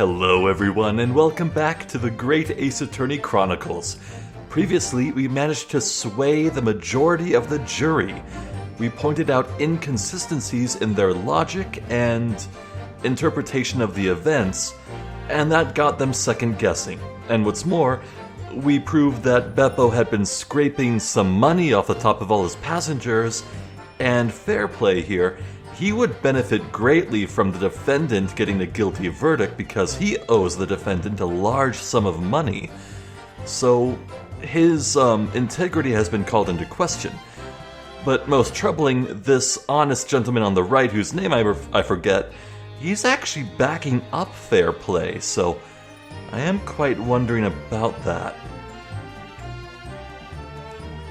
Hello everyone, and welcome back to the Great Ace Attorney Chronicles. Previously, we managed to sway the majority of the jury. We pointed out inconsistencies in their logic and interpretation of the events, and that got them second-guessing. And what's more, we proved that Beppo had been scraping some money off the top of all his passengers, and fair play here, he would benefit greatly from the defendant getting a guilty verdict because he owes the defendant a large sum of money. So his integrity has been called into question. But most troubling, this honest gentleman on the right, whose name I forget, he's actually backing up fair play, so I am quite wondering about that.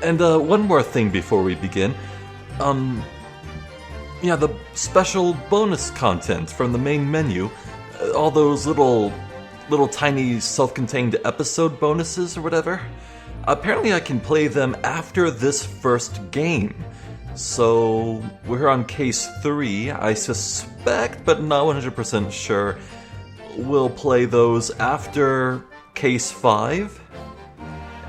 And one more thing before we begin. Yeah, the special bonus content from the main menu, all those little tiny self-contained episode bonuses or whatever, apparently I can play them after this first game. So, we're on case 3, I suspect, but not 100% sure, we'll play those after case 5,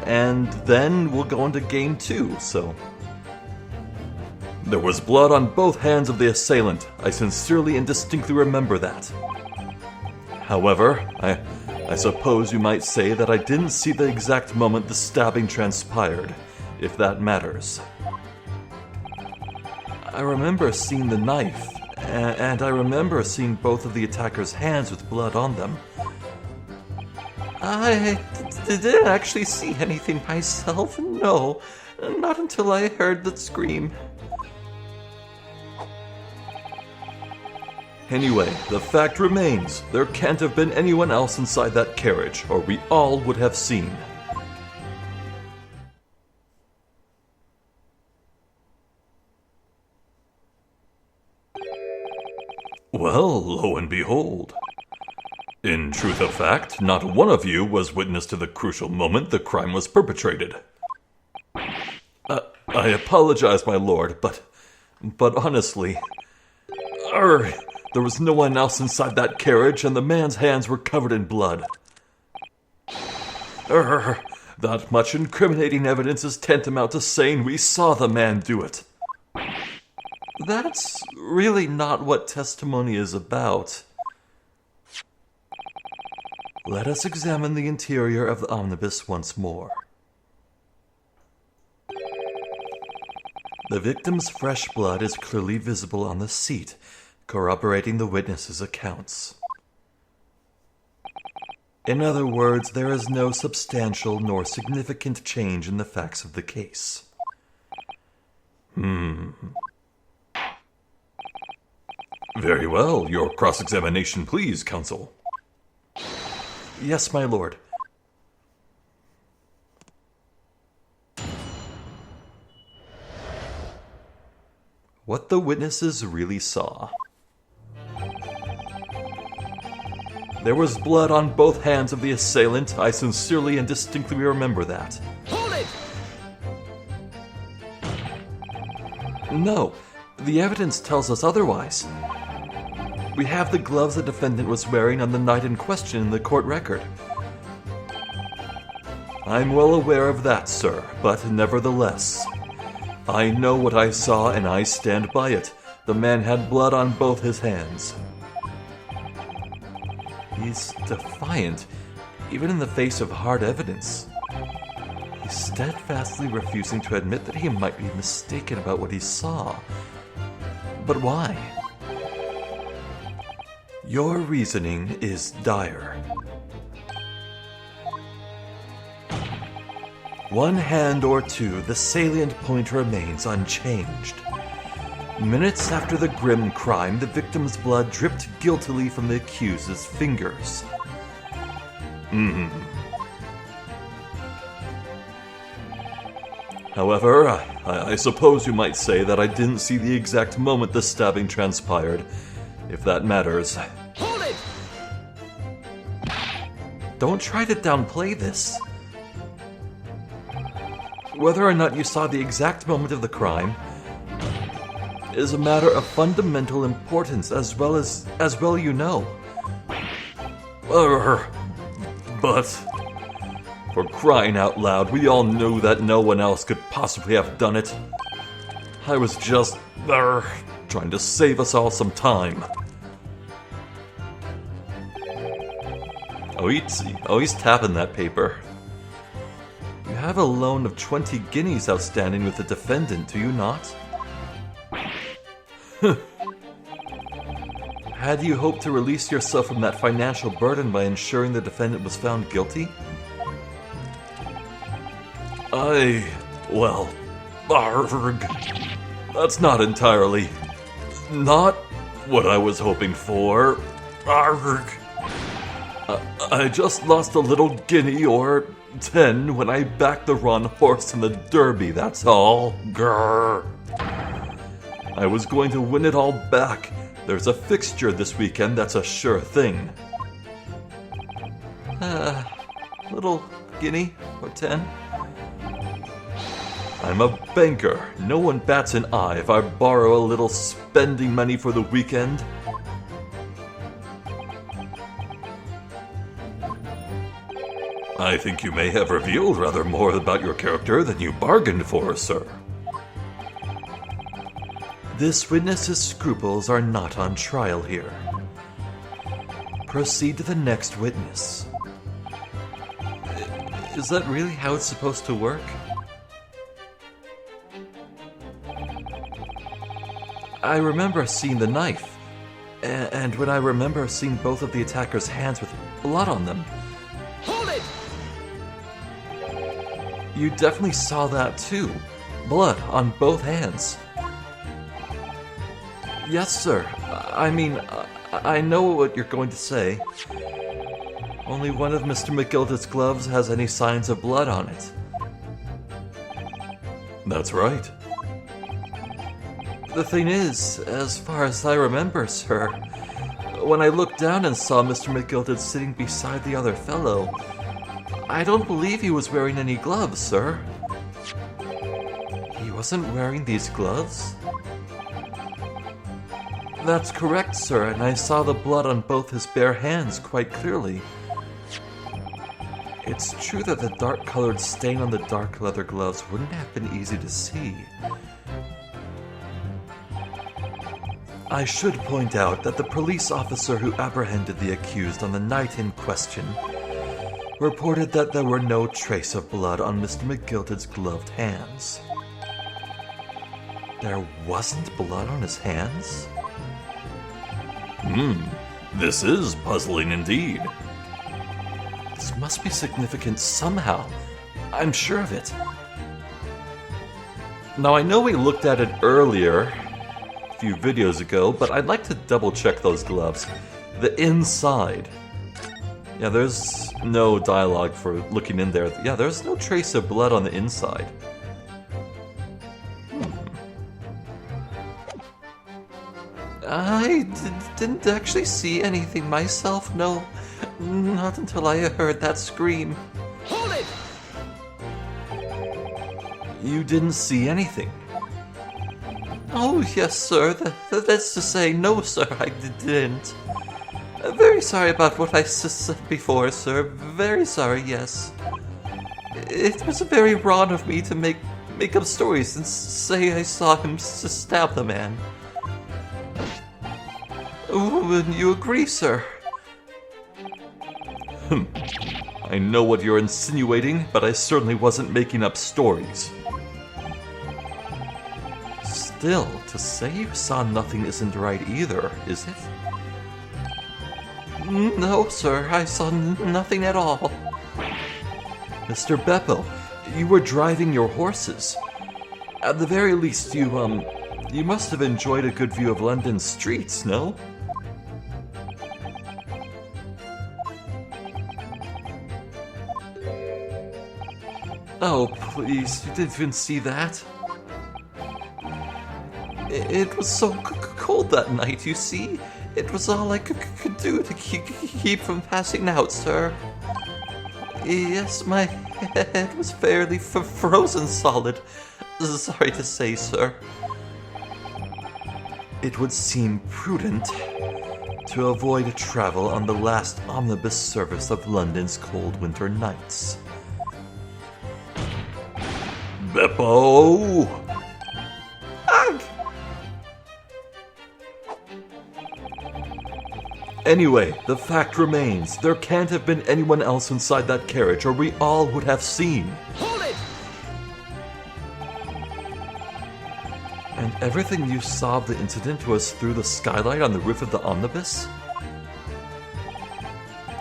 and then we'll go into game 2, so... There was blood on both hands of the assailant. I sincerely and distinctly remember that. However, I suppose you might say that I didn't see the exact moment the stabbing transpired, if that matters. I remember seeing the knife, and I remember seeing both of the attacker's hands with blood on them. I didn't actually see anything myself, no, not until I heard the scream. Anyway, the fact remains, there can't have been anyone else inside that carriage, or we all would have seen. Well, lo and behold. In truth of fact, not one of you was witness to the crucial moment the crime was perpetrated. I apologize, my lord, but honestly... There was no one else inside that carriage, and the man's hands were covered in blood. That much incriminating evidence is tantamount to saying we saw the man do it. That's really not what testimony is about. Let us examine the interior of the omnibus once more. The victim's fresh blood is clearly visible on the seat, corroborating the witness's accounts. In other words, there is no substantial nor significant change in the facts of the case. Very well. Your cross-examination, please, counsel. Yes, my lord. What the witnesses really saw. There was blood on both hands of the assailant. I sincerely and distinctly remember that. Hold it! No, the evidence tells us otherwise. We have the gloves the defendant was wearing on the night in question in the court record. I'm well aware of that, sir, but nevertheless, I know what I saw and I stand by it. The man had blood on both his hands. He's defiant, even in the face of hard evidence. He's steadfastly refusing to admit that he might be mistaken about what he saw. But why? Your reasoning is dire. One hand or two, the salient point remains unchanged. Minutes after the grim crime, the victim's blood dripped guiltily from the accused's fingers. However, I suppose you might say that I didn't see the exact moment the stabbing transpired, if that matters. Hold it! Don't try to downplay this. Whether or not you saw the exact moment of the crime is a matter of fundamental importance, as well you know. But for crying out loud, we all knew that no one else could possibly have done it. I was just trying to save us all some time. Oh, he's tapping that paper. You have a loan of 20 guineas outstanding with the defendant, do you not? Had you hoped to release yourself from that financial burden by ensuring the defendant was found guilty? Well, arg. That's not entirely... not what I was hoping for. Arg. I just lost a little guinea or 10 when I backed the wrong horse in the Derby, that's all. Grrr. I was going to win it all back. There's a fixture this weekend that's a sure thing. Little guinea or 10? I'm a banker. No one bats an eye if I borrow a little spending money for the weekend. I think you may have revealed rather more about your character than you bargained for, sir. This witness's scruples are not on trial here. Proceed to the next witness. Is that really how it's supposed to work? I remember seeing the knife, and when I remember seeing both of the attacker's hands with blood on them. Hold it! You definitely saw that too. Blood on both hands. Yes, sir. I mean, I know what you're going to say. Only one of Mr. McGilda's gloves has any signs of blood on it. That's right. The thing is, as far as I remember, sir, when I looked down and saw Mr. McGilda sitting beside the other fellow, I don't believe he was wearing any gloves, sir. He wasn't wearing these gloves? That's correct, sir, and I saw the blood on both his bare hands quite clearly. It's true that the dark-colored stain on the dark leather gloves wouldn't have been easy to see. I should point out that the police officer who apprehended the accused on the night in question reported that there were no trace of blood on Mr. McGilda's gloved hands. There wasn't blood on his hands? This is puzzling indeed. This must be significant somehow. I'm sure of it. Now, I know we looked at it earlier, a few videos ago, but I'd like to double check those gloves. The inside. Yeah, there's no dialogue for looking in there. Yeah, there's no trace of blood on the inside. I didn't actually see anything myself, no. Not until I heard that scream. Hold it! You didn't see anything? Oh, yes, sir. That's to say, no, sir, I didn't. Very sorry about what I said before, sir. Very sorry, yes. It was very wrong of me to make up stories and say I saw him stab the man. Oh, you agree, sir? I know what you're insinuating, but I certainly wasn't making up stories. Still, to say you saw nothing isn't right either, is it? No, sir, I saw nothing at all. Mr. Beppo, you were driving your horses. At the very least, you must have enjoyed a good view of London's streets, no? Oh, please, you didn't even see that? It was so cold that night, you see? It was all I could do to keep from passing out, sir. Yes, my head was fairly frozen solid. Sorry to say, sir. It would seem prudent to avoid travel on the last omnibus service of London's cold winter nights. Beppo! Ah! Anyway, the fact remains, there can't have been anyone else inside that carriage or we all would have seen. Hold it! And everything you saw of the incident was through the skylight on the roof of the omnibus?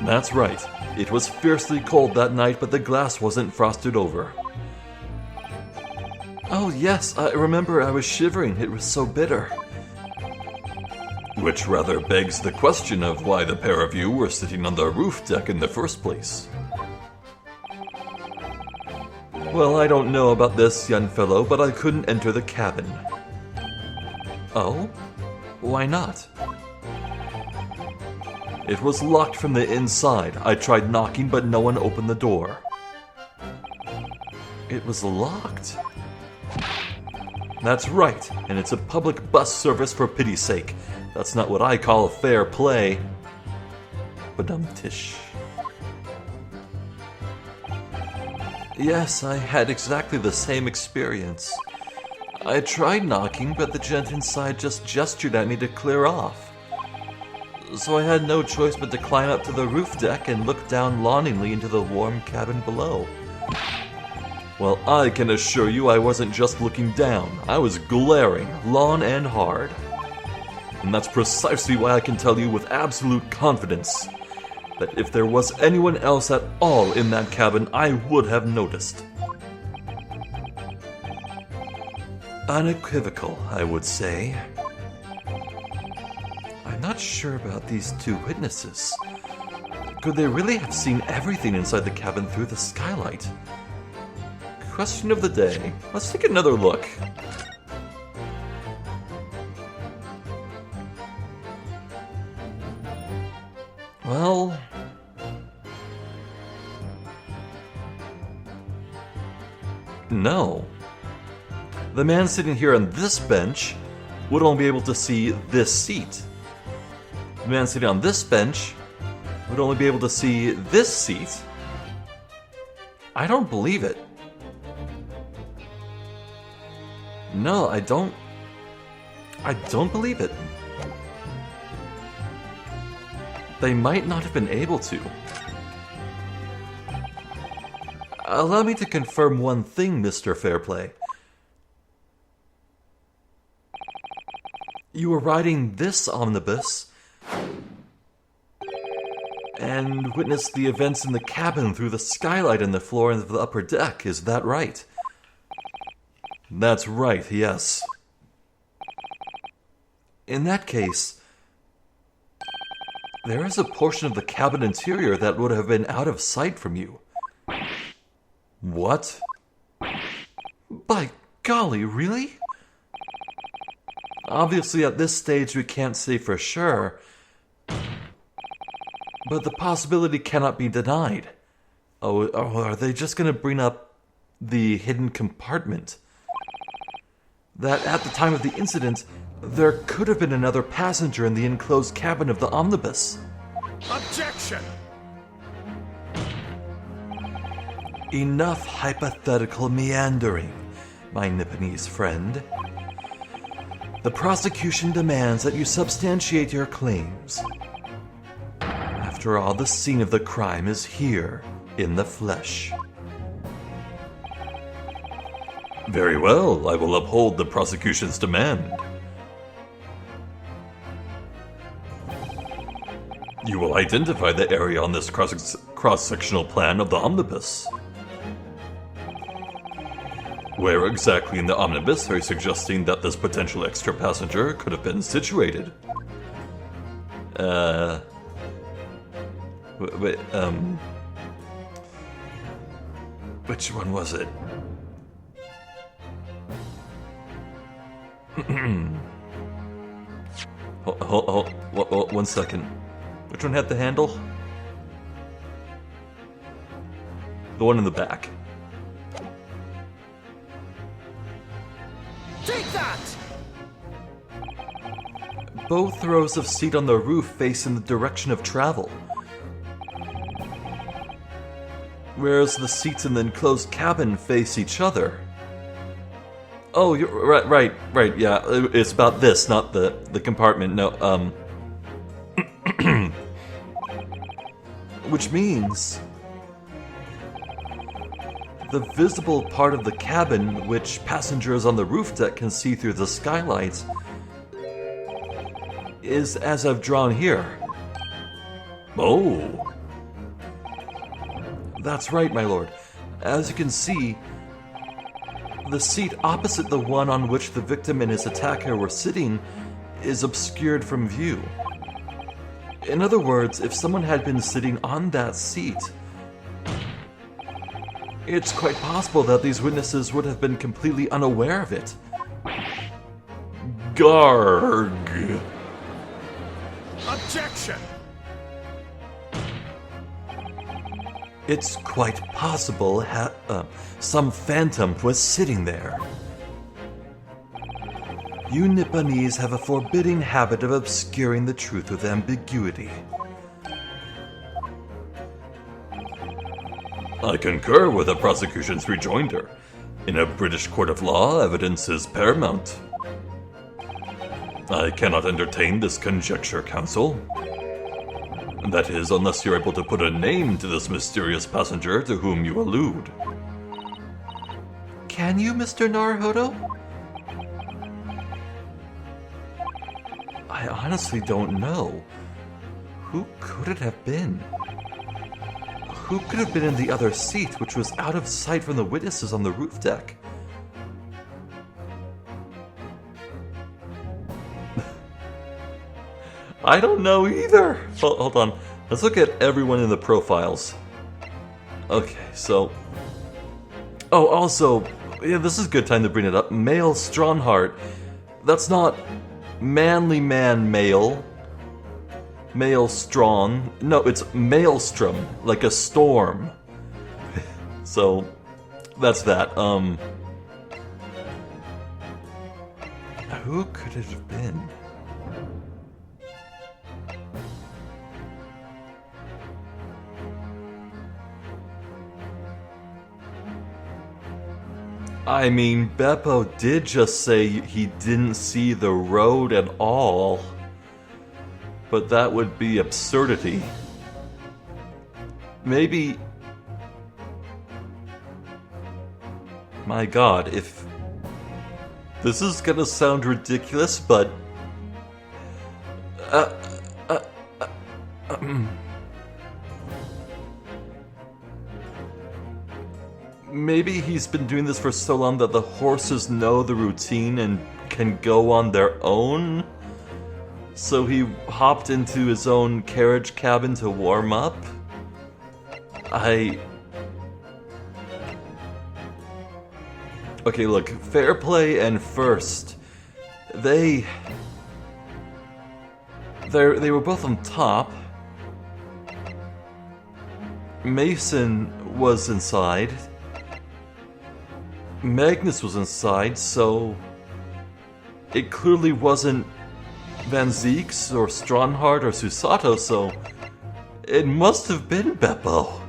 That's right. It was fiercely cold that night, but the glass wasn't frosted over. Oh yes, I remember I was shivering. It was so bitter. Which rather begs the question of why the pair of you were sitting on the roof deck in the first place. Well, I don't know about this, young fellow, but I couldn't enter the cabin. Oh? Why not? It was locked from the inside. I tried knocking, but no one opened the door. It was locked? That's right, and it's a public bus service for pity's sake. That's not what I call fair play. Badum-tish. Yes, I had exactly the same experience. I tried knocking, but the gent inside just gestured at me to clear off. So I had no choice but to climb up to the roof deck and look down longingly into the warm cabin below. Well, I can assure you I wasn't just looking down. I was glaring, long and hard. And that's precisely why I can tell you with absolute confidence that if there was anyone else at all in that cabin, I would have noticed. Unequivocal, I would say. I'm not sure about these two witnesses. Could they really have seen everything inside the cabin through the skylight? Question of the day. Let's take another look. Well... no. The man sitting here on this bench would only be able to see this seat. The man sitting on this bench would only be able to see this seat. I don't believe it. No, I don't believe it. They might not have been able to. Allow me to confirm one thing, Mr. Fairplay. You were riding this omnibus and witnessed the events in the cabin through the skylight and the floor of the upper deck, is that right? That's right, yes. In that case, there is a portion of the cabin interior that would have been out of sight from you. What? By golly, really? Obviously, at this stage, we can't say for sure, but the possibility cannot be denied. Oh, are they just going to bring up the hidden compartment? That at the time of the incident, there could have been another passenger in the enclosed cabin of the omnibus. Objection! Enough hypothetical meandering, my Nipponese friend. The prosecution demands that you substantiate your claims. After all, the scene of the crime is here, in the flesh. Very well, I will uphold the prosecution's demand. You will identify the area on this cross-sectional plan of the omnibus. Where exactly in the omnibus are you suggesting that this potential extra passenger could have been situated? Which one was it? Hold, 1 second. Which one had the handle? The one in the back. Take that! both rows of seats on the roof face in the direction of travel, whereas the seats in the enclosed cabin face each other. Oh, you're right, yeah, it's about this, not the compartment, no, which means the visible part of the cabin, which passengers on the roof deck can see through the skylights, is as I've drawn here. Oh. That's right, my lord. As you can see, the seat opposite the one on which the victim and his attacker were sitting is obscured from view. In other words, if someone had been sitting on that seat, it's quite possible that these witnesses would have been completely unaware of it. Garg. Objection! It's quite possible some phantom was sitting there. You Nipponese have a forbidding habit of obscuring the truth with ambiguity. I concur with the prosecution's rejoinder. In a British court of law, evidence is paramount. I cannot entertain this conjecture, counsel. That is, unless you're able to put a name to this mysterious passenger to whom you allude. Can you, Mr. Naruhodo? I honestly don't know. Who could it have been? Who could have been in the other seat, which was out of sight from the witnesses on the roof deck? I don't know either. Hold on. Let's look at everyone in the profiles. Okay, so... Oh, also, yeah, this is a good time to bring it up. Male Strongheart. That's not manly man male. Male strong. No, it's maelstrom, like a storm. So, that's that. Who could it have been? I mean, Beppo did just say he didn't see the road at all. But that would be absurdity. Maybe... My god, if... This is gonna sound ridiculous, but... Maybe he's been doing this for so long that the horses know the routine and can go on their own? So he hopped into his own carriage cabin to warm up? Okay, look, Fair Play and First, they were both on top. Mason was inside. Magnus was inside, so it clearly wasn't Van Zeeks or Strongheart or Susato, so it must have been Beppo.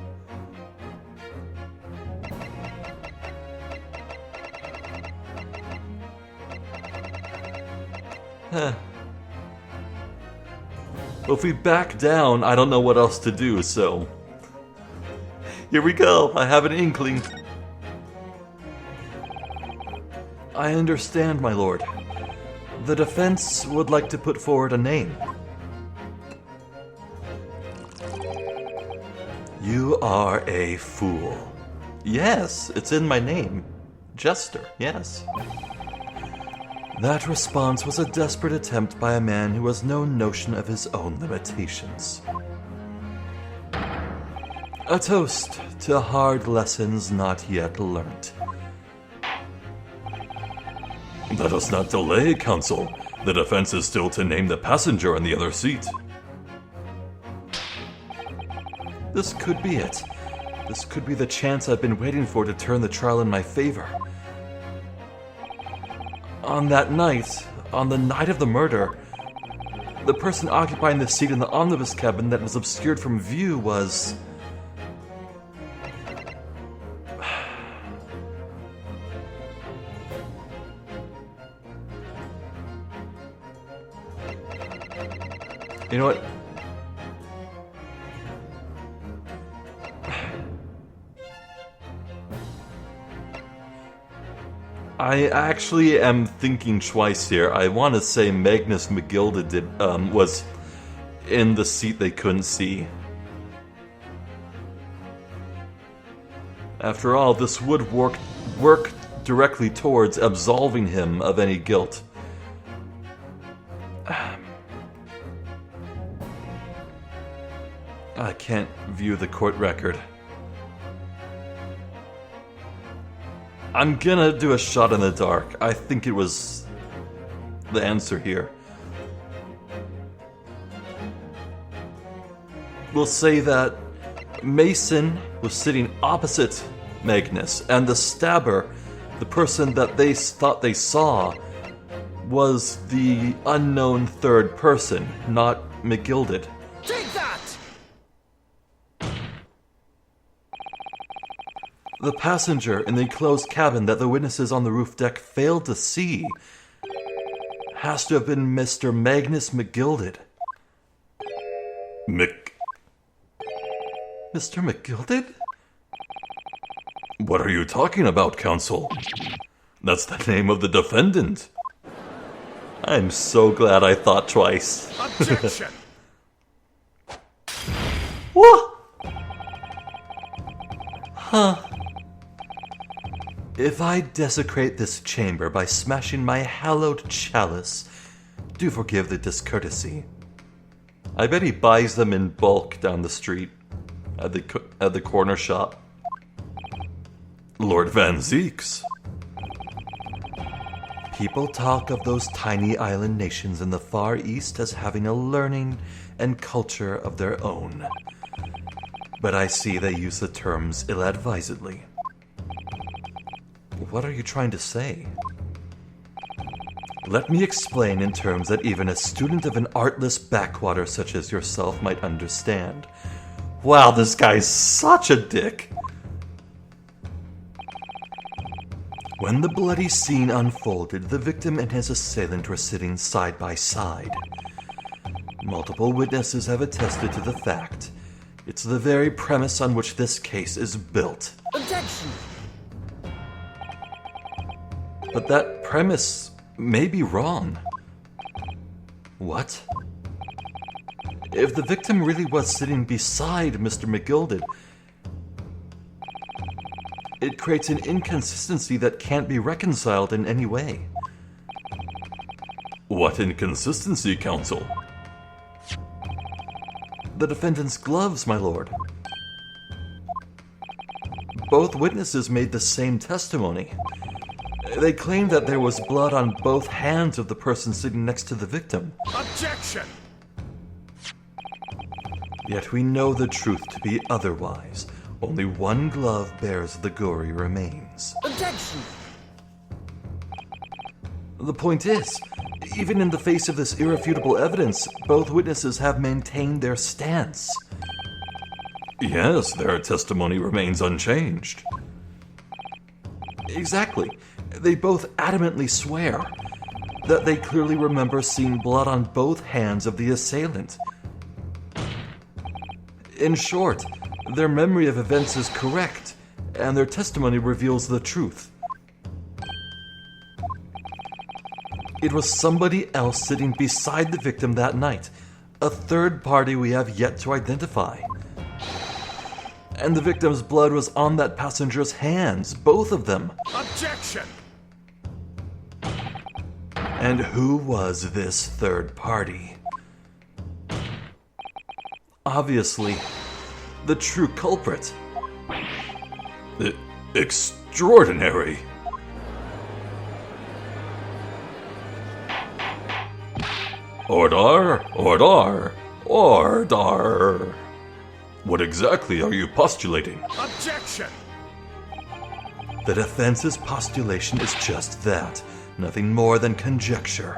Well, if we back down, I don't know what else to do, so... Here we go, I have an inkling. I understand, my lord. The defense would like to put forward a name. You are a fool. Yes, it's in my name. Jester, yes. That response was a desperate attempt by a man who has no notion of his own limitations. A toast to hard lessons not yet learnt. Let us not delay, counsel. The defense is still to name the passenger on the other seat. This could be it. This could be the chance I've been waiting for to turn the trial in my favor. On that night, on the night of the murder, The person occupying the seat in the omnibus cabin that was obscured from view was... You know what? I actually am thinking twice here. I want to say Magnus McGilded was in the seat they couldn't see. After all, this would work directly towards absolving him of any guilt. I can't view the court record. I'm gonna do a shot in the dark. I think it was the answer here. We'll say that Mason was sitting opposite Magnus, and the stabber, the person that they thought they saw, was the unknown third person, not McGilded. Take that! The passenger in the enclosed cabin that the witnesses on the roof deck failed to see has to have been Mr. Magnus McGilded. Mr. McGilded? What are you talking about, counsel? That's the name of the defendant. I'm so glad I thought twice. Objection! What? Huh. If I desecrate this chamber by smashing my hallowed chalice, do forgive the discourtesy. I bet he buys them in bulk down the street at the corner shop. Lord Van Zeeks. People talk of those tiny island nations in the Far East as having a learning and culture of their own. But I see they use the terms ill-advisedly. What are you trying to say? Let me explain in terms that even a student of an artless backwater such as yourself might understand. Wow, this guy's such a dick! When the bloody scene unfolded, the victim and his assailant were sitting side by side. Multiple witnesses have attested to the fact. It's the very premise on which this case is built. Objection! But that premise may be wrong. What? If the victim really was sitting beside Mr. McGilded, it creates an inconsistency that can't be reconciled in any way. What inconsistency, counsel? The defendant's gloves, my lord. Both witnesses made the same testimony. They claimed that there was blood on both hands of the person sitting next to the victim. Objection! Yet we know the truth to be otherwise. Only one glove bears the gory remains. Objection! The point is, even in the face of this irrefutable evidence, both witnesses have maintained their stance. Yes, their testimony remains unchanged. Exactly. They both adamantly swear that they clearly remember seeing blood on both hands of the assailant. In short, their memory of events is correct, and their testimony reveals the truth. It was somebody else sitting beside the victim that night, a third party we have yet to identify. And the victim's blood was on that passenger's hands, both of them. Objection! And who was this third party? Obviously, the true culprit. Extraordinary. Order, order, order. What exactly are you postulating? Objection! The defense's postulation is just that, nothing more than conjecture.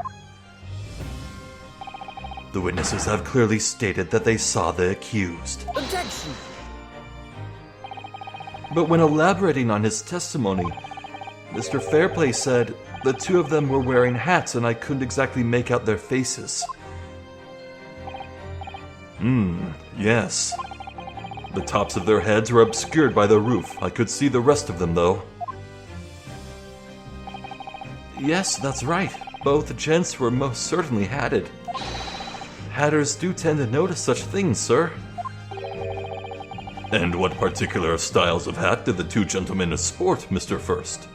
The witnesses have clearly stated that they saw the accused. Objection! But when elaborating on his testimony, Mr. Fairplay said the two of them were wearing hats and I couldn't exactly make out their faces. Yes. The tops of their heads were obscured by the roof. I could see the rest of them, though. Yes, that's right. Both gents were most certainly hatted. Hatters do tend to notice such things, sir. And what particular styles of hat did the two gentlemen sport, Mr. First?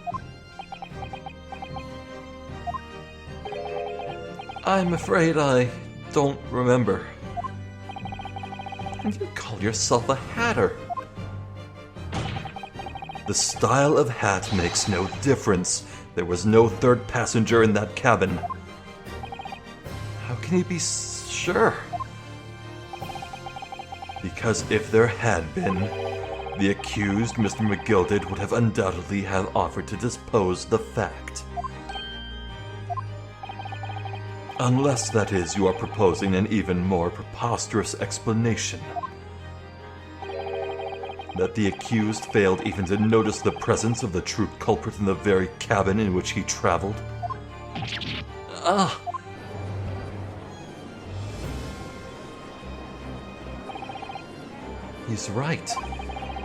I'm afraid I don't remember. And you call yourself a hatter? The style of hat makes no difference. There was no third passenger in that cabin. How can you be sure? Because if there had been, the accused, Mr. McGilded, would have undoubtedly have offered to dispose the fact. Unless, that is, you are proposing an even more preposterous explanation. That the accused failed even to notice the presence of the true culprit in the very cabin in which he traveled. He's right.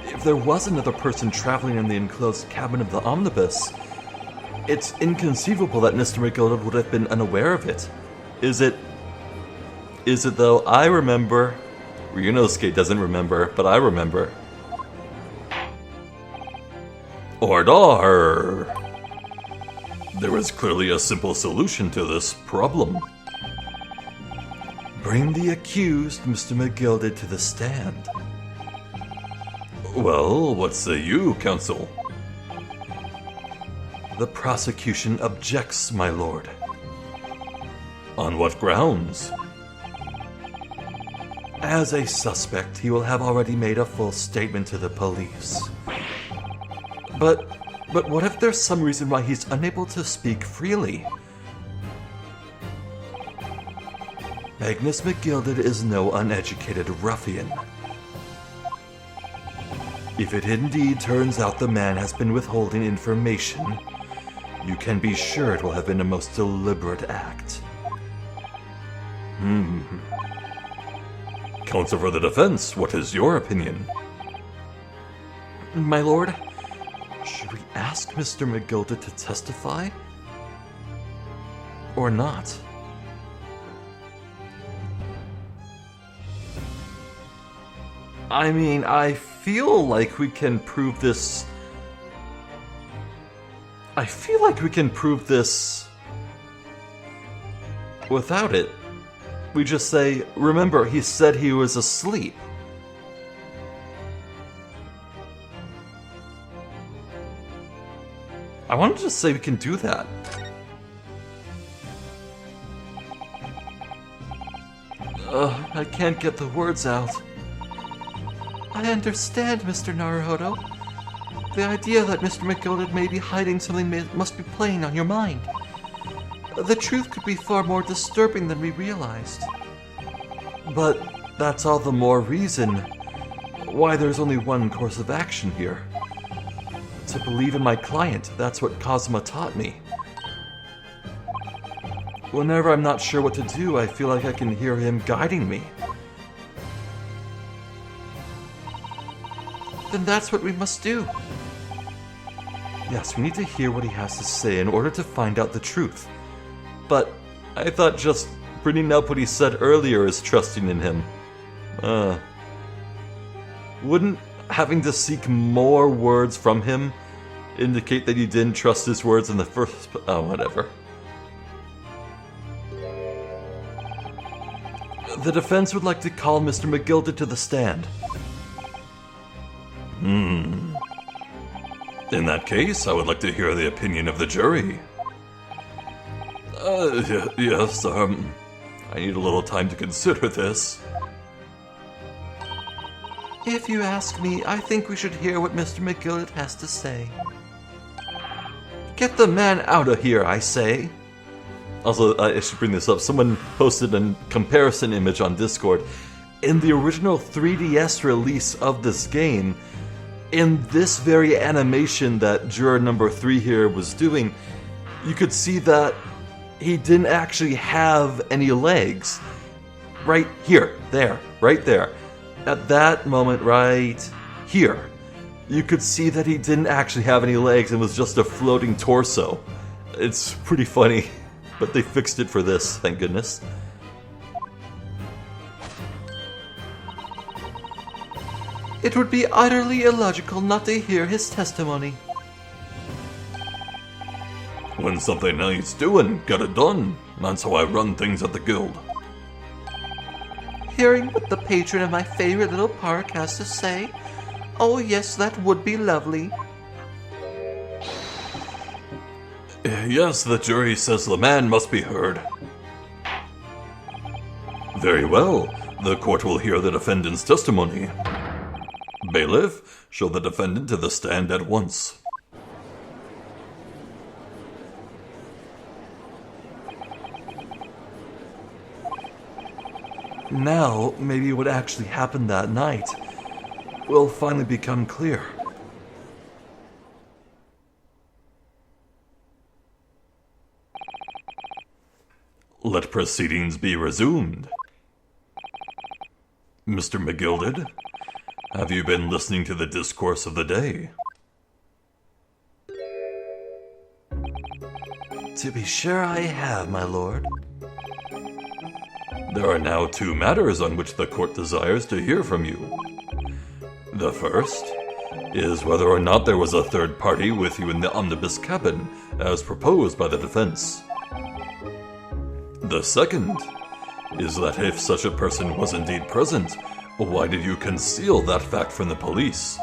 If there was another person traveling in the enclosed cabin of the omnibus, it's inconceivable that Mr. McGilded would have been unaware of it. Is it though? I remember. Ryunosuke doesn't remember, but I remember. Order! There is clearly a simple solution to this problem. Bring the accused, Mr. McGilded, to the stand. Well, what say you, counsel? The prosecution objects, my lord. On what grounds? As a suspect, he will have already made a full statement to the police. But what if there's some reason why he's unable to speak freely? Magnus McGilded is no uneducated ruffian. If it indeed turns out the man has been withholding information, you can be sure it will have been a most deliberate act. Counsel for the defense, what is your opinion? My lord, should we ask Mr. McGilded to testify? Or not? I mean, I feel like we can prove this... without it. We just say, remember, he said he was asleep. I wanted to say we can do that. I can't get the words out. I understand, Mr. Naruhodo. The idea that Mr. McGilded may be hiding something must be playing on your mind. The truth could be far more disturbing than we realized. But that's all the more reason why there's only one course of action here. To believe in my client, that's what Cosma taught me. Whenever I'm not sure what to do, I feel like I can hear him guiding me. Then that's what we must do. Yes, we need to hear what he has to say in order to find out the truth. But I thought just bringing up what he said earlier is trusting in him. Wouldn't having to seek more words from him indicate that you didn't trust his words in the first... Oh, whatever. The defense would like to call Mr. McGilded to the stand. In that case, I would like to hear the opinion of the jury. Yes, I need a little time to consider this. If you ask me, I think we should hear what Mr. McGilded has to say. Get the man out of here, I say. Also, I should bring this up. Someone posted a comparison image on Discord. In the original 3DS release of this game, in this very animation that juror number 3 here was doing, you could see that he didn't actually have any legs. Right here, there, right there. At that moment, right here, you could see that he didn't actually have any legs and was just a floating torso. It's pretty funny, but they fixed it for this, thank goodness. It would be utterly illogical not to hear his testimony. When something needs doing, get it done. That's how I run things at the guild. Hearing what the patron of my favorite little park has to say? Oh yes, that would be lovely. Yes, the jury says the man must be heard. Very well. The court will hear the defendant's testimony. Bailiff, show the defendant to the stand at once. Now, maybe what actually happened that night will finally become clear. Let proceedings be resumed. Mr. McGilded, have you been listening to the discourse of the day? To be sure I have, my lord. There are now 2 matters on which the court desires to hear from you. The first is whether or not there was a third party with you in the omnibus cabin, as proposed by the defense. The second is that if such a person was indeed present, why did you conceal that fact from the police?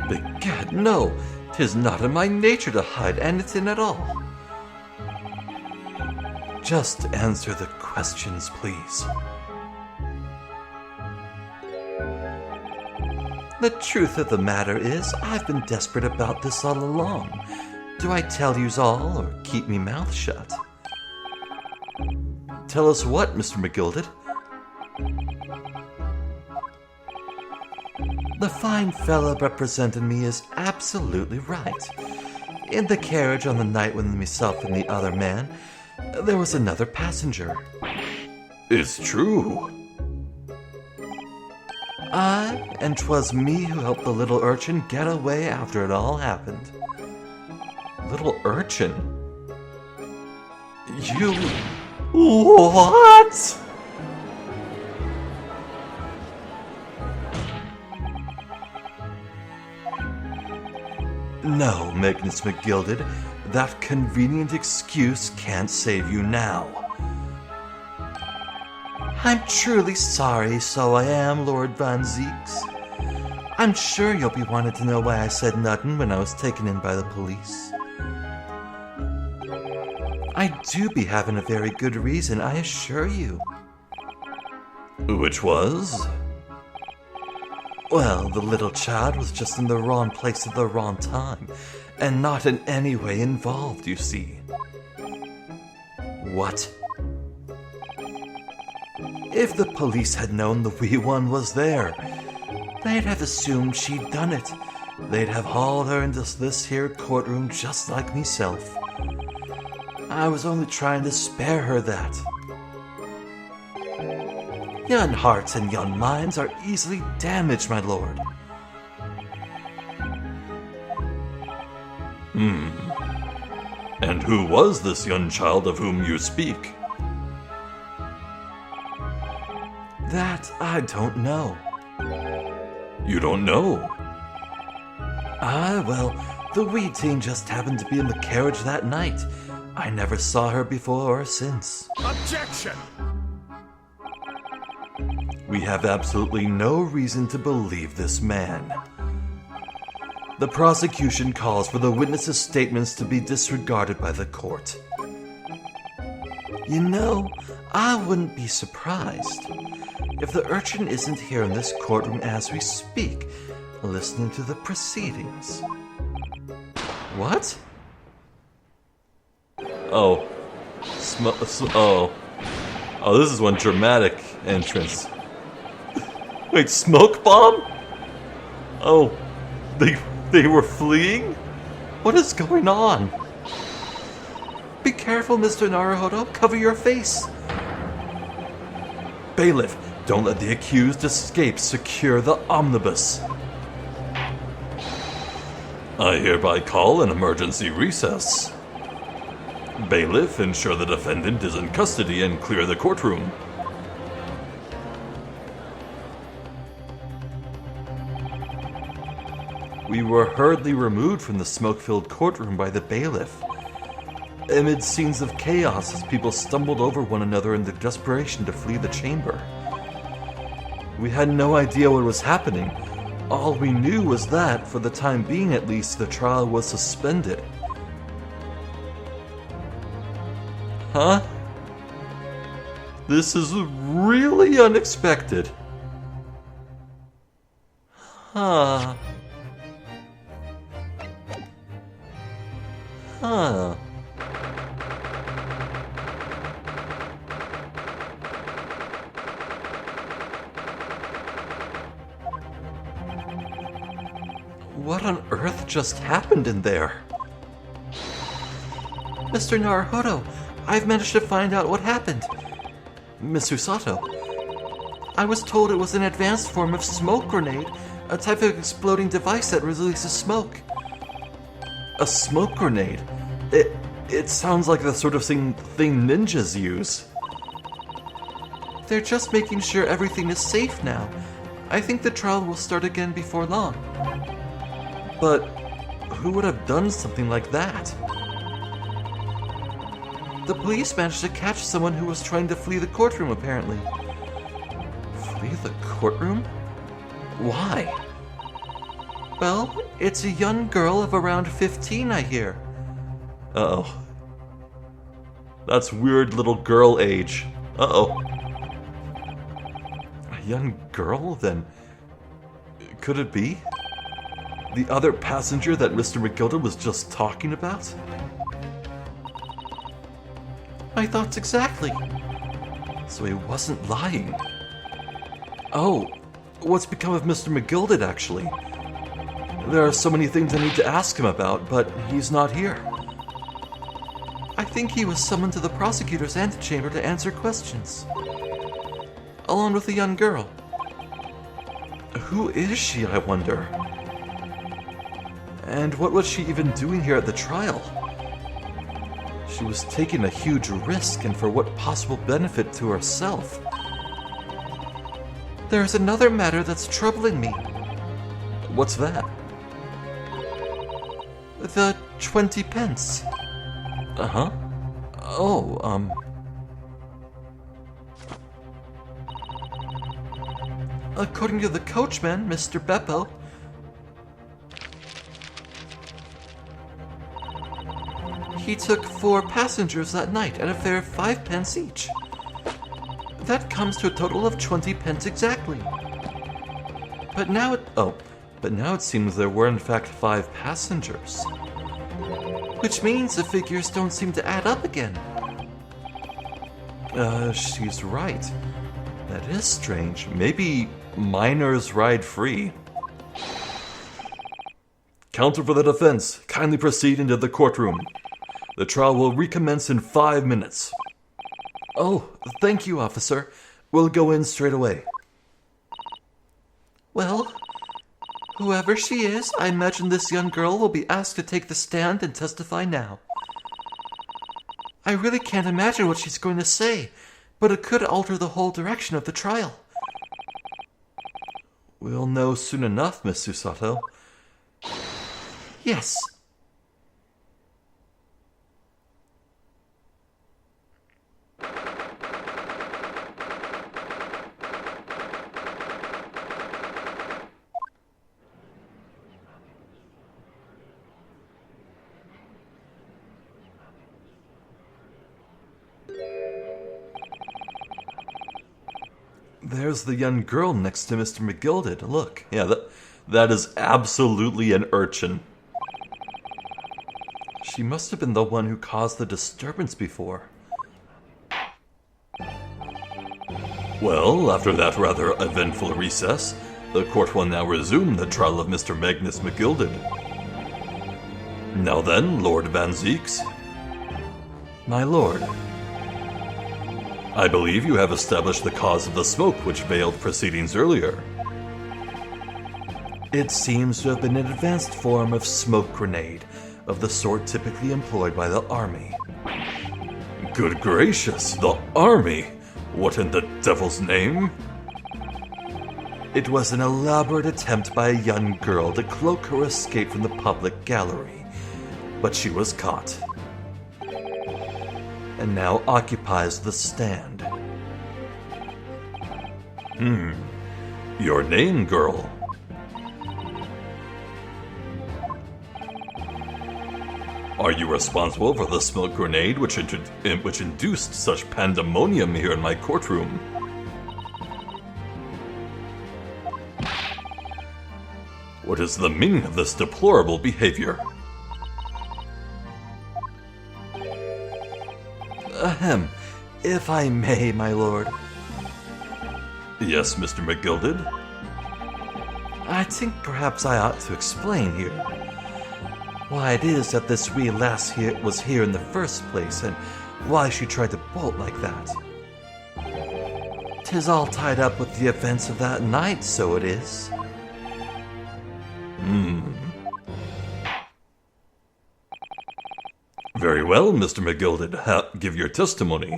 Begad, no, 'tis not in my nature to hide anything at all. Just answer the questions, please. The truth of the matter is, I've been desperate about this all along. Do I tell yous all, or keep me mouth shut? Tell us what, Mr. McGilded? The fine fellow representing me is absolutely right. In the carriage on the night when myself and the other man, there was another passenger. It's true. Aye, and 'twas me who helped the little urchin get away after it all happened. Little urchin? You... What? No, Magnus McGilded, that convenient excuse can't save you now. I'm truly sorry, so I am, Lord Van Zeeks. I'm sure you'll be wanting to know why I said nothing when I was taken in by the police. I do be having a very good reason, I assure you. Which was? Well, the little child was just in the wrong place at the wrong time, and not in any way involved, you see. What? If the police had known the wee one was there, they'd have assumed she'd done it. They'd have hauled her into this here courtroom just like myself. I was only trying to spare her that. Young hearts and young minds are easily damaged, my lord. And who was this young child of whom you speak? That I don't know. You don't know? Ah, well, the wee teen just happened to be in the carriage that night. I never saw her before or since. Objection! We have absolutely no reason to believe this man. The prosecution calls for the witness's statements to be disregarded by the court. You know, I wouldn't be surprised if the urchin isn't here in this courtroom as we speak, listening to the proceedings. What? Oh. Oh. Oh, this is one dramatic entrance. Wait, smoke bomb? Oh. They were fleeing? What is going on? Be careful, Mr. Naruhodo. Cover your face. Bailiff, don't let the accused escape. Secure the omnibus. I hereby call an emergency recess. Bailiff, ensure the defendant is in custody and clear the courtroom. We were hurriedly removed from the smoke-filled courtroom by the bailiff. Amid scenes of chaos as people stumbled over one another in their desperation to flee the chamber. We had no idea what was happening. All we knew was that, for the time being at least, the trial was suspended. Huh? This is really unexpected. Huh. Huh. What on earth just happened in there? Mr. Naruhodo, I've managed to find out what happened. Miss Usato, I was told it was an advanced form of smoke grenade, a type of exploding device that releases smoke. A smoke grenade? It sounds like the sort of thing ninjas use. They're just making sure everything is safe now. I think the trial will start again before long. But who would have done something like that? The police managed to catch someone who was trying to flee the courtroom, apparently. Flee the courtroom? Why? Well, it's a young girl of around 15, I hear. Uh-oh. That's weird little girl age. Uh-oh. A young girl, then? Could it be? The other passenger that Mr. McGilda was just talking about? My thoughts exactly. So he wasn't lying. Oh, what's become of Mr. McGilded, actually? There are so many things I need to ask him about, but he's not here. I think he was summoned to the prosecutor's antechamber to answer questions. Along with a young girl. Who is she, I wonder? And what was she even doing here at the trial? She was taking a huge risk, and for what possible benefit to herself? There's another matter that's troubling me. What's that? The 20 pence. Uh-huh. Oh, According to the coachman, Mr. Beppo, he took 4 passengers that night at a fare of 5 pence each. That comes to a total of 20 pence exactly. But now it seems there were in fact 5 passengers. Which means the figures don't seem to add up again. She's right. That is strange. Maybe minors ride free. Counsel for the defense, kindly proceed into the courtroom. The trial will recommence in 5 minutes. Oh, thank you, officer. We'll go in straight away. Well, whoever she is, I imagine this young girl will be asked to take the stand and testify now. I really can't imagine what she's going to say, but it could alter the whole direction of the trial. We'll know soon enough, Miss Susato. Yes. There's the young girl next to Mr. McGilded. Look. Yeah, that is absolutely an urchin. She must have been the one who caused the disturbance before. Well, after that rather eventful recess, the court will now resume the trial of Mr. Magnus McGilded. Now then, Lord Van Zeeks. My lord. I believe you have established the cause of the smoke which veiled proceedings earlier. It seems to have been an advanced form of smoke grenade, of the sort typically employed by the army. Good gracious, the army! What in the devil's name? It was an elaborate attempt by a young girl to cloak her escape from the public gallery, but she was caught, and now occupies the stand. Your name, girl? Are you responsible for the smoke grenade which induced such pandemonium here in my courtroom? What is the meaning of this deplorable behavior? Ahem. If I may, my lord. Yes, Mr. McGilded? I think perhaps I ought to explain here why it is that this wee lass here was here in the first place, and why she tried to bolt like that. 'Tis all tied up with the events of that night, so it is. Very well, Mr. McGilded. Give your testimony.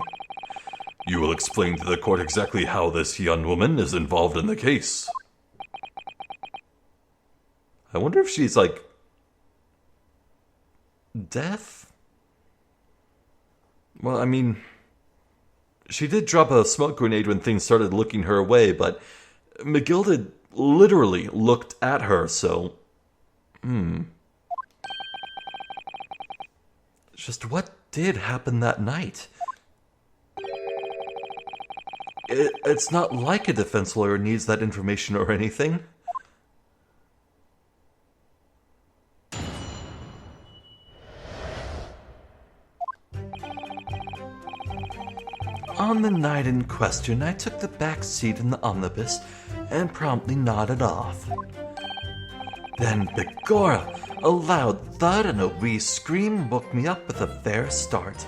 You will explain to the court exactly how this young woman is involved in the case. I wonder if she's, like, deaf? Well, I mean, she did drop a smoke grenade when things started looking her way, but McGilded literally looked at her, so... Just what did happen that night? It's not like a defense lawyer needs that information or anything. On the night in question, I took the back seat in the omnibus and promptly nodded off. Then, begorra, a loud thud and a wee scream woke me up with a fair start.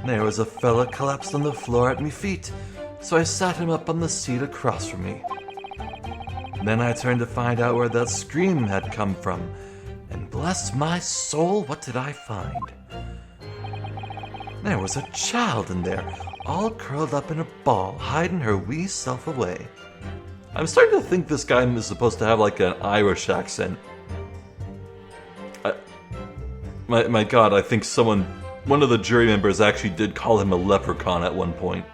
There was a fella collapsed on the floor at me feet, so I sat him up on the seat across from me. Then I turned to find out where that scream had come from, and bless my soul, what did I find? There was a child in there, all curled up in a ball, hiding her wee self away. I'm starting to think this guy is supposed to have like an Irish accent. My god, I think one of the jury members actually did call him a leprechaun at one point.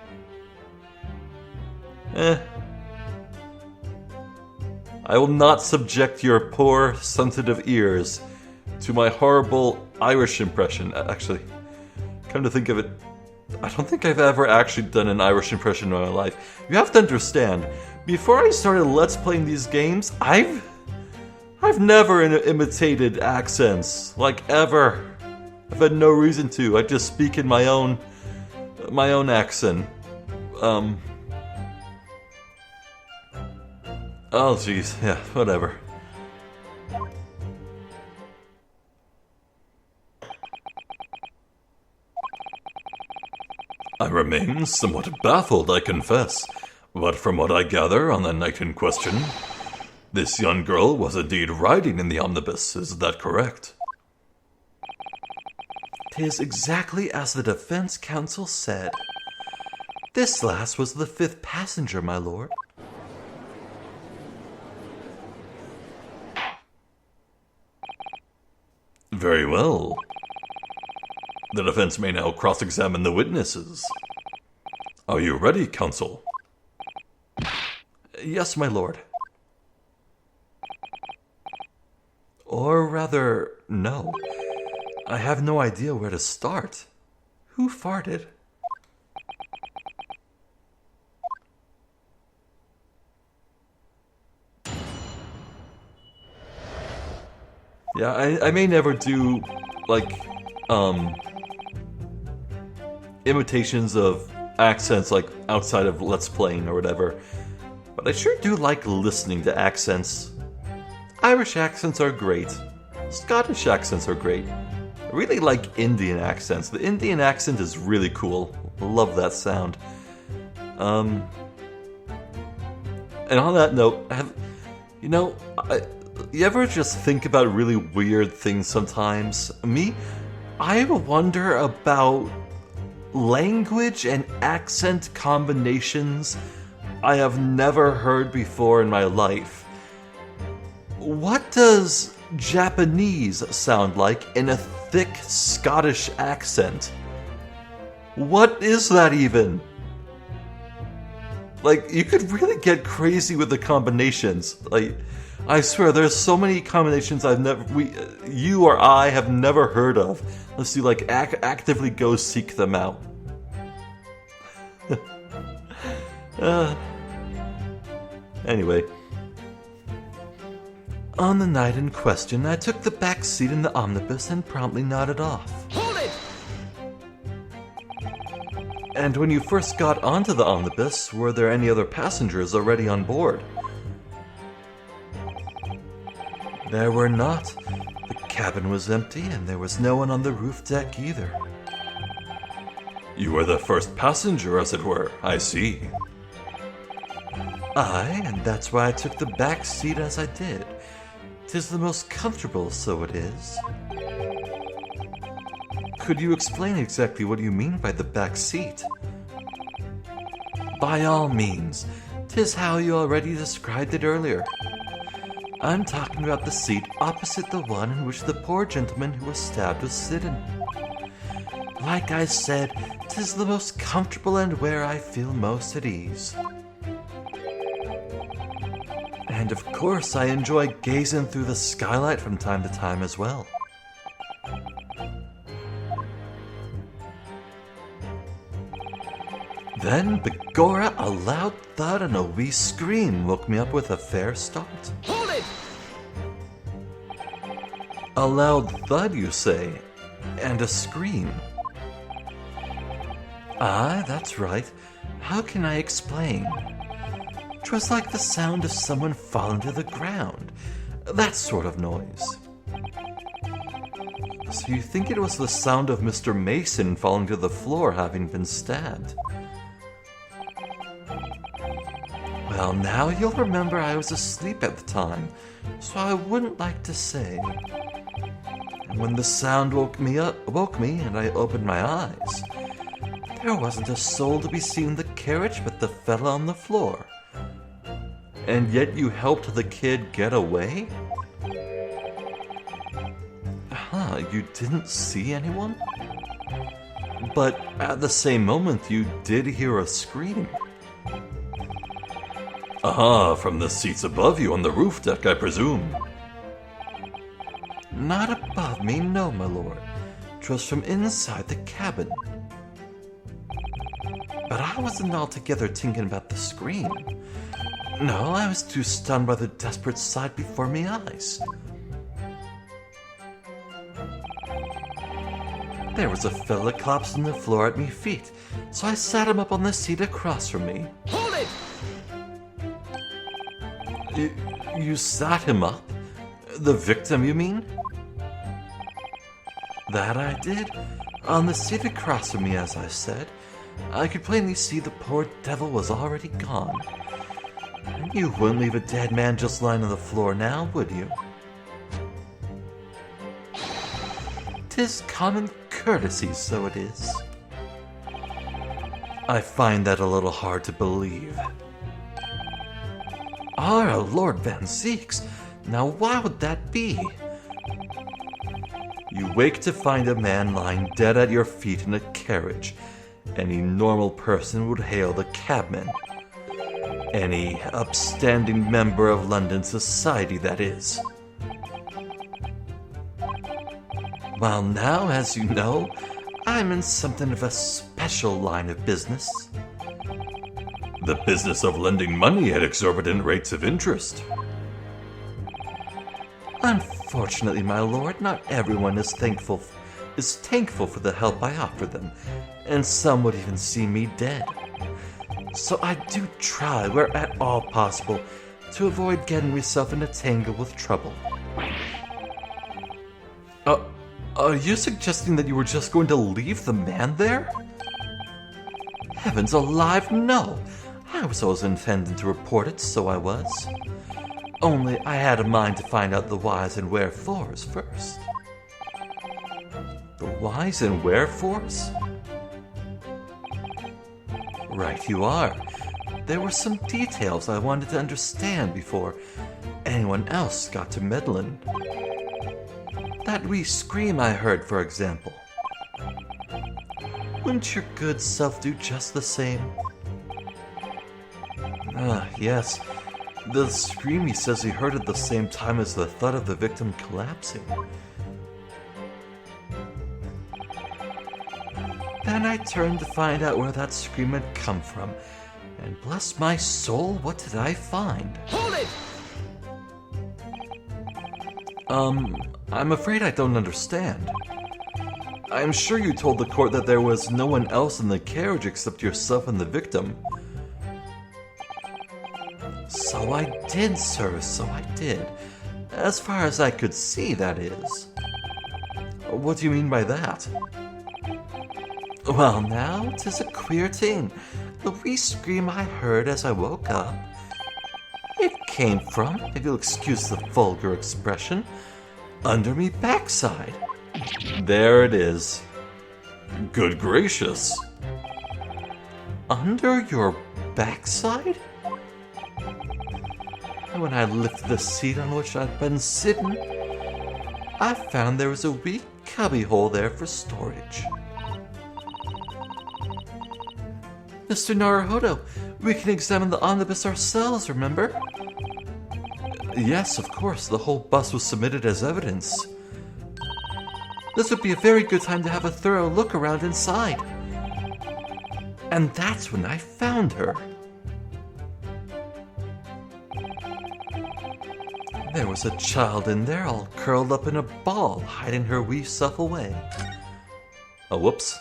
I will not subject your poor, sensitive ears to my horrible Irish impression. Actually, come to think of it, I don't think I've ever actually done an Irish impression in my life. You have to understand, before I started Let's Playing these games, I've never imitated accents, like ever. I've had no reason to. I just speak in my own accent. Oh jeez, yeah, whatever. I remain somewhat baffled, I confess, but from what I gather on the night in question, this young girl was indeed riding in the omnibus, is that correct? 'Tis exactly as the defense counsel said. This lass was the 5th passenger, my lord. Very well. The defense may now cross-examine the witnesses. Are you ready, counsel? Yes, my lord. Or rather, no. I have no idea where to start. Who farted? Yeah, I may never do, like, imitations of accents, like, outside of Let's Playing or whatever. But I sure do like listening to accents. Irish accents are great. Scottish accents are great. I really like Indian accents. The Indian accent is really cool. Love that sound. And on that note, you ever just think about really weird things sometimes? Me, I wonder about language and accent combinations I have never heard before in my life. What does Japanese sound like in a thick Scottish accent? What is that even? Like, you could really get crazy with the combinations. Like, I swear, there's so many combinations you or I have never heard of. Let's do, like, actively go seek them out. Anyway. On the night in question, I took the back seat in the omnibus and promptly nodded off. Hold it! And when you first got onto the omnibus, were there any other passengers already on board? There were not. The cabin was empty, and there was no one on the roof deck either. You were the first passenger, as it were, I see. Aye, and that's why I took the back seat as I did. 'Tis the most comfortable, so it is. Could you explain exactly what you mean by the back seat? By all means. 'Tis how you already described it earlier. I'm talking about the seat opposite the one in which the poor gentleman who was stabbed was sitting. Like I said, 'tis the most comfortable and where I feel most at ease. And of course, I enjoy gazing through the skylight from time to time as well. Then, begorra, a loud thud and a wee scream woke me up with a fair start. Hold it! A loud thud, you say, and a scream. Ah, that's right. How can I explain? 'Twas like the sound of someone falling to the ground. That sort of noise. So you think it was the sound of Mr. Mason falling to the floor having been stabbed? Well, now you'll remember I was asleep at the time, so I wouldn't like to say. And when the sound woke me and I opened my eyes, there wasn't a soul to be seen in the carriage but the fella on the floor. And yet you helped the kid get away? Huh, you didn't see anyone? But at the same moment you did hear a scream. Aha, from the seats above you on the roof deck, I presume. Not above me, no, my lord. 'Twas from inside the cabin. But I wasn't altogether thinking about the scream. No, I was too stunned by the desperate sight before me eyes. There was a fella collapsed on the floor at me feet, so I sat him up on the seat across from me. Hold it! You sat him up? The victim, you mean? That I did. On the seat across from me, as I said. I could plainly see the poor devil was already gone. And you wouldn't leave a dead man just lying on the floor now, would you? 'Tis common courtesy, so it is. I find that a little hard to believe. Our Lord Van Zeeks, now why would that be? You wake to find a man lying dead at your feet in a carriage. Any normal person would hail the cabman. Any upstanding member of London society, that is. Well, now, as you know, I'm in something of a special line of business. The business of lending money at exorbitant rates of interest. Unfortunately, my lord, not everyone is thankful for the help I offer them, and some would even see me dead. So I do try, where at all possible, to avoid getting myself in a tangle with trouble. Are you suggesting that you were just going to leave the man there? Heavens alive, no! I was always intending to report it, so I was. Only I had a mind to find out the whys and wherefores first. The whys and wherefores? Right you are. There were some details I wanted to understand before anyone else got to meddling. That wee scream I heard, for example. Wouldn't your good self do just the same? Yes. The scream he says he heard at the same time as the thud of the victim collapsing. Then I turned to find out where that scream had come from, and bless my soul, what did I find? Hold it! I'm afraid I don't understand. I'm sure you told the court that there was no one else in the carriage except yourself and the victim. So I did, sir, so I did. As far as I could see, that is. What do you mean by that? Well, now, 'tis a queer thing. The wee scream I heard as I woke up. It came from, if you'll excuse the vulgar expression, under me backside. There it is. Good gracious. Under your backside? And when I lifted the seat on which I'd been sitting, I found there was a wee cubbyhole there for storage. Mr. Naruhodo, we can examine the omnibus ourselves, remember? Yes, of course, the whole bus was submitted as evidence. This would be a very good time to have a thorough look around inside. And that's when I found her. There was a child in there all curled up in a ball, hiding her wee self away. Oh, whoops.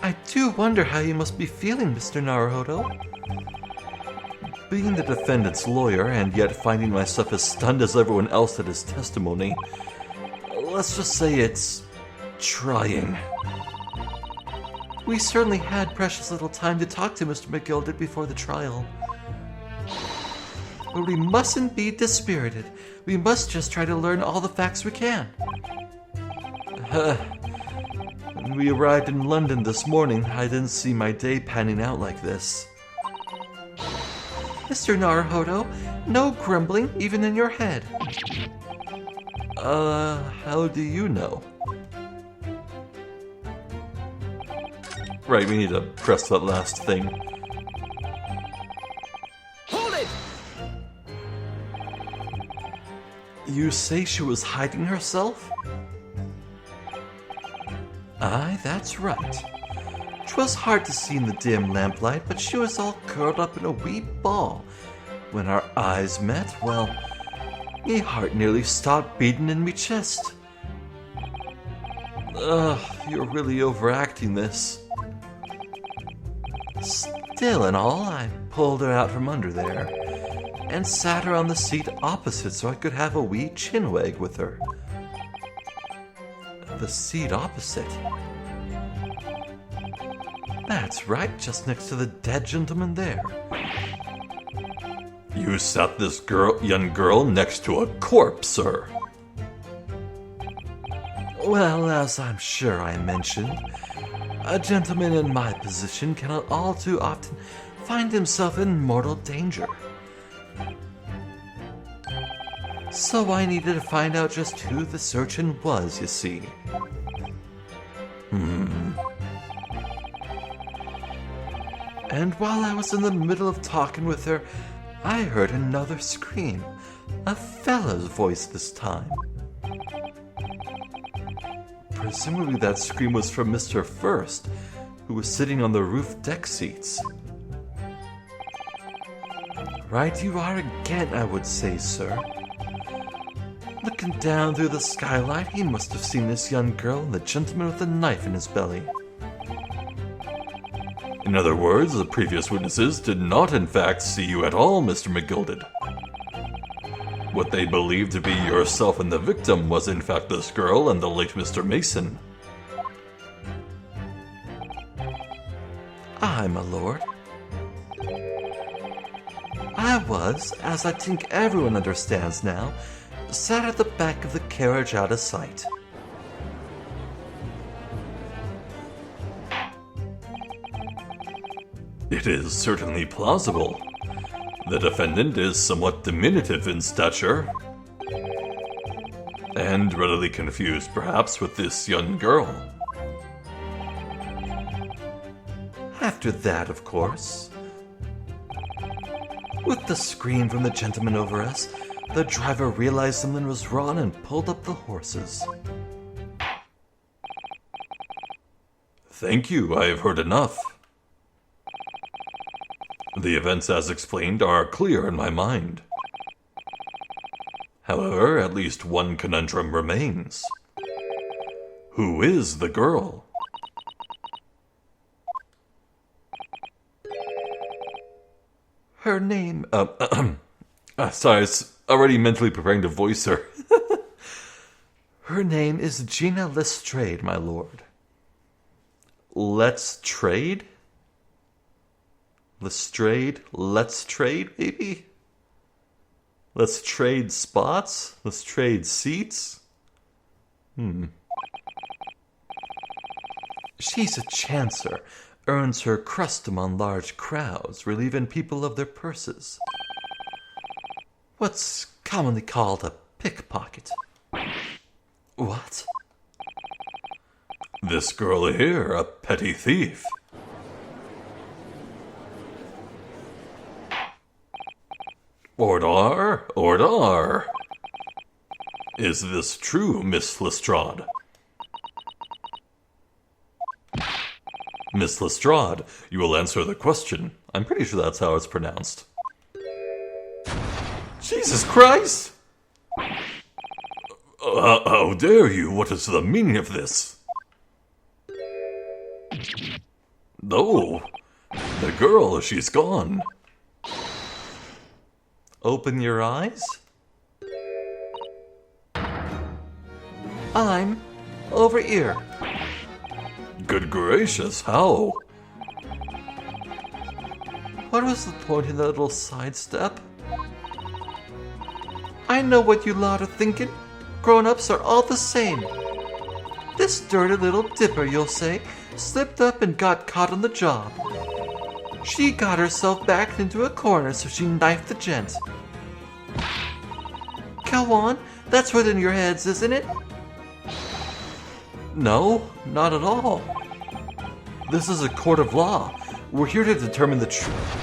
I do wonder how you must be feeling, Mr. Naruhodo. Being the defendant's lawyer, and yet finding myself as stunned as everyone else at his testimony, let's just say it's trying. We certainly had precious little time to talk to Mr. McGill did before the trial. But we mustn't be dispirited. We must just try to learn all the facts we can. When we arrived in London this morning, I didn't see my day panning out like this. Mr. Naruhodo, no grumbling, even in your head. How do you know? Right, we need to press that last thing. Hold it! You say she was hiding herself? Aye, that's right. 'Twas hard to see in the dim lamplight, but she was all curled up in a wee ball. When our eyes met, well, me heart nearly stopped beating in me chest. You're really overacting this. Still and all, I pulled her out from under there, and sat her on the seat opposite so I could have a wee chinwag with her. The seat opposite? That's right, just next to the dead gentleman there. You sat this young girl next to a corpse, sir. Well, as I'm sure I mentioned, a gentleman in my position cannot all too often find himself in mortal danger. So I needed to find out just who this urchin was, you see. And while I was in the middle of talking with her, I heard another scream. A fellow's voice this time. Presumably that scream was from Mr. First, who was sitting on the roof deck seats. Right you are again, I would say, sir. Looking down through the skylight, he must have seen this young girl and the gentleman with a knife in his belly. In other words, the previous witnesses did not in fact see you at all, Mr. McGilded. What they believed to be yourself and the victim was in fact this girl and the late Mr. Mason. Aye, my lord. I was, as I think everyone understands now, sat at the back of the carriage out of sight. It is certainly plausible. The defendant is somewhat diminutive in stature, and readily confused perhaps with this young girl. After that, of course. With the scream from the gentleman over us, the driver realized something was wrong and pulled up the horses. Thank you, I have heard enough. The events as explained are clear in my mind. However, at least one conundrum remains. Who is the girl? Her name, Sorry, I was already mentally preparing to voice her. Her name is Gina Lestrade, my lord. Let's trade? Lestrade? Let's trade, maybe? Let's trade spots? Let's trade seats? She's a chancer, earns her crust among large crowds, relieving people of their purses. What's commonly called a pickpocket. What? This girl here, a petty thief. Ordar, ordar. Is this true, Miss Lestrade? Miss Lestrade, you will answer the question. I'm pretty sure that's how it's pronounced. Jesus Christ! How dare you? What is the meaning of this? Oh, the girl, she's gone. Open your eyes. I'm over here. Good gracious, how? What was the point in that little sidestep? I know what you lot are thinking. Grown-ups are all the same. This dirty little dipper, you'll say, slipped up and got caught on the job. She got herself backed into a corner, so she knifed the gent. Go on, that's within your heads, isn't it? No, not at all. This is a court of law. We're here to determine the truth.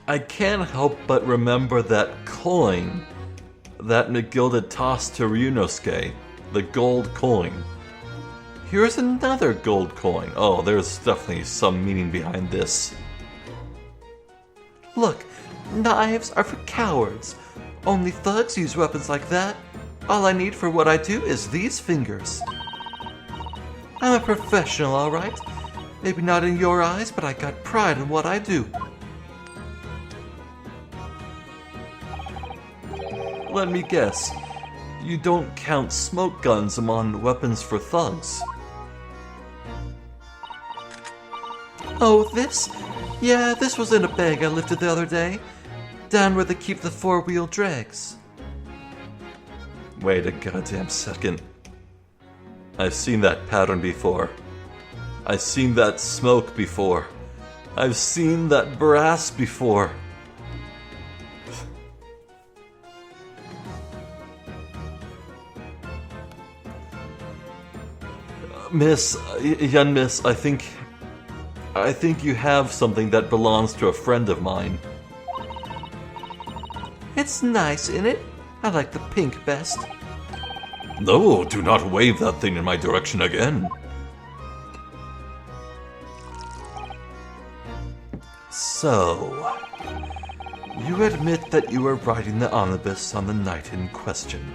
I can't help but remember that coin that McGilded tossed to Ryunosuke, the gold coin. Here's another gold coin. Oh, there's definitely some meaning behind this. Look, knives are for cowards. Only thugs use weapons like that. All I need for what I do is these fingers. I'm a professional, all right. Maybe not in your eyes, but I got pride in what I do. Let me guess. You don't count smoke guns among weapons for thugs. Oh, this? Yeah, this was in a bag I lifted the other day. Down where they keep the four-wheel drags. Wait a goddamn second. I've seen that pattern before. I've seen that smoke before. I've seen that brass before. Miss, young miss, I think you have something that belongs to a friend of mine. It's nice, isn't it? I like the pink best. No, do not wave that thing in my direction again. So, you admit that you were riding the omnibus on the night in question.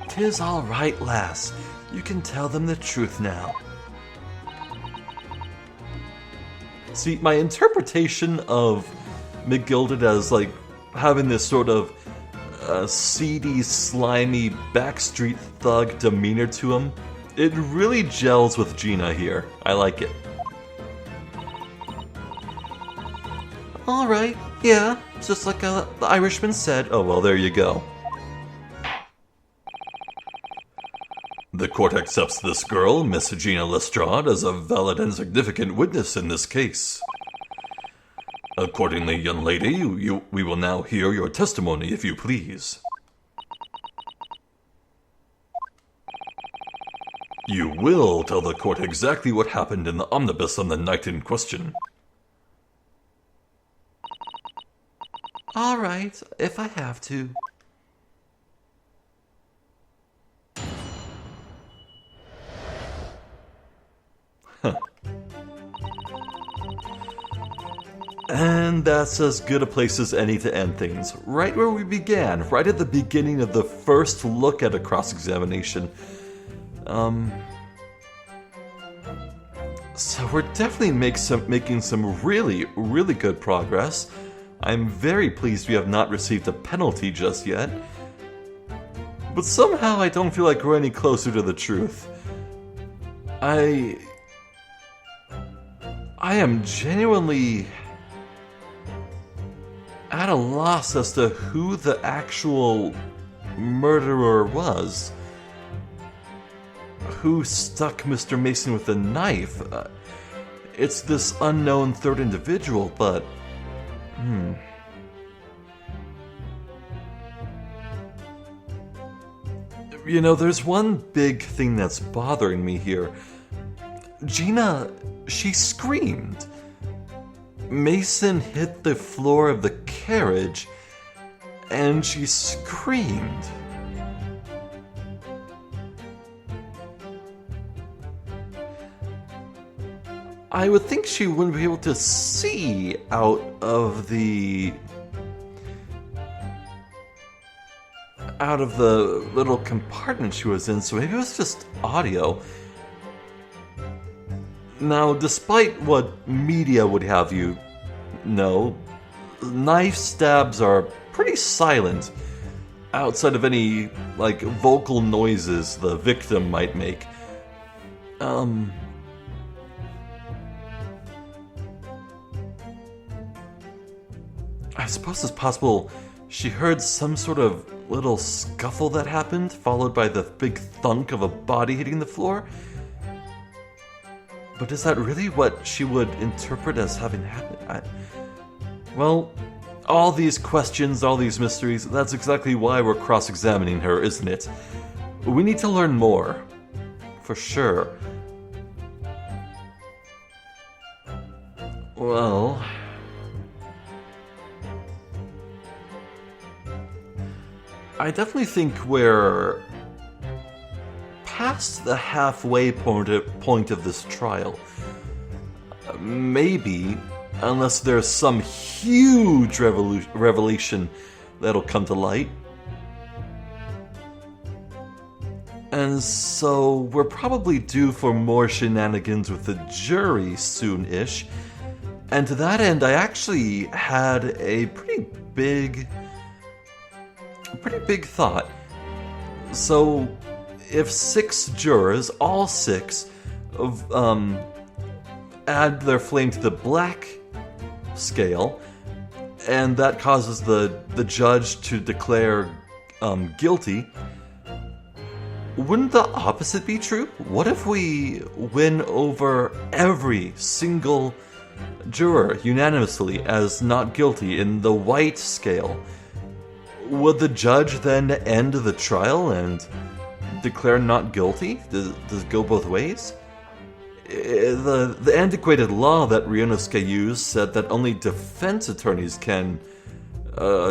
'Tis all right, lass. You can tell them the truth now. See, my interpretation of McGilded as, like, having this sort of seedy, slimy, backstreet thug demeanor to him, it really gels with Gina here. I like it. Alright, yeah, just like the Irishman said. Oh, well, there you go. The court accepts this girl, Miss Gina Lestrade, as a valid and significant witness in this case. Accordingly, young lady, we will now hear your testimony, if you please. You will tell the court exactly what happened in the omnibus on the night in question. Alright, if I have to. And that's as good a place as any to end things. Right where we began, right at the beginning of the first look at a cross-examination. So we're definitely making some really, really good progress. I'm very pleased we have not received a penalty just yet. But somehow I don't feel like we're any closer to the truth. I am genuinely at a loss as to who the actual murderer was. Who stuck Mr. Mason with a knife? It's this unknown third individual, but... You know, there's one big thing that's bothering me here. Gina, she screamed. Mason hit the floor of the carriage, and she screamed. I would think she wouldn't be able to see out of the little compartment she was in, so maybe it was just audio. Now, despite what media would have you know, knife stabs are pretty silent outside of any, like, vocal noises the victim might make. I suppose it's possible she heard some sort of little scuffle that happened, followed by the big thunk of a body hitting the floor. But is that really what she would interpret as having happened? Well, all these questions, all these mysteries, that's exactly why we're cross-examining her, isn't it? We need to learn more. For sure. Well... I definitely think we're past the halfway point of this trial. Maybe, unless there's some huge revelation that'll come to light. And so we're probably due for more shenanigans with the jury soon-ish. And to that end, I actually had a pretty big thought. So, if 6 jurors, all 6, add their flame to the black scale, and that causes the judge to declare guilty, wouldn't the opposite be true? What if we win over every single juror unanimously as not guilty in the white scale? Would the judge then end the trial and declare not guilty? Does it go both ways? The antiquated law that Ryunosuke used said that only defense attorneys can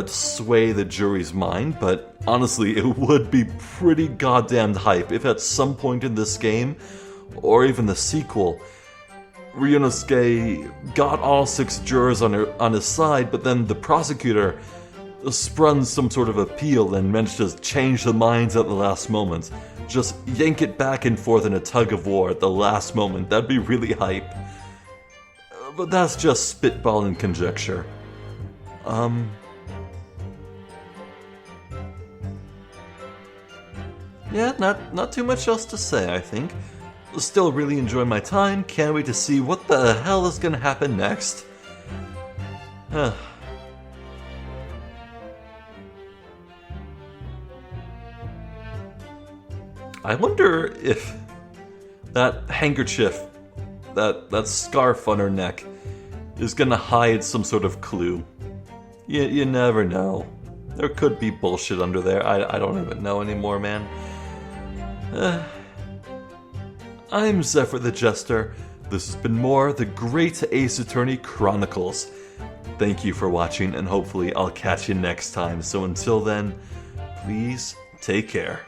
sway the jury's mind, but honestly, it would be pretty goddamn hype if at some point in this game, or even the sequel, Ryunosuke got all 6 jurors on his side, but then the prosecutor spun some sort of appeal and managed to change the minds at the last moment. Just yank it back and forth in a tug of war at the last moment. That'd be really hype. But that's just spitball and conjecture. Yeah, not too much else to say, I think. Still really enjoying my time. Can't wait to see what the hell is gonna happen next. I wonder if that handkerchief, that scarf on her neck, is gonna hide some sort of clue. You never know. There could be bullshit under there. I don't even know anymore, man. I'm Zephyr the Jester. This has been more The Great Ace Attorney Chronicles. Thank you for watching, and hopefully I'll catch you next time. So until then, please take care.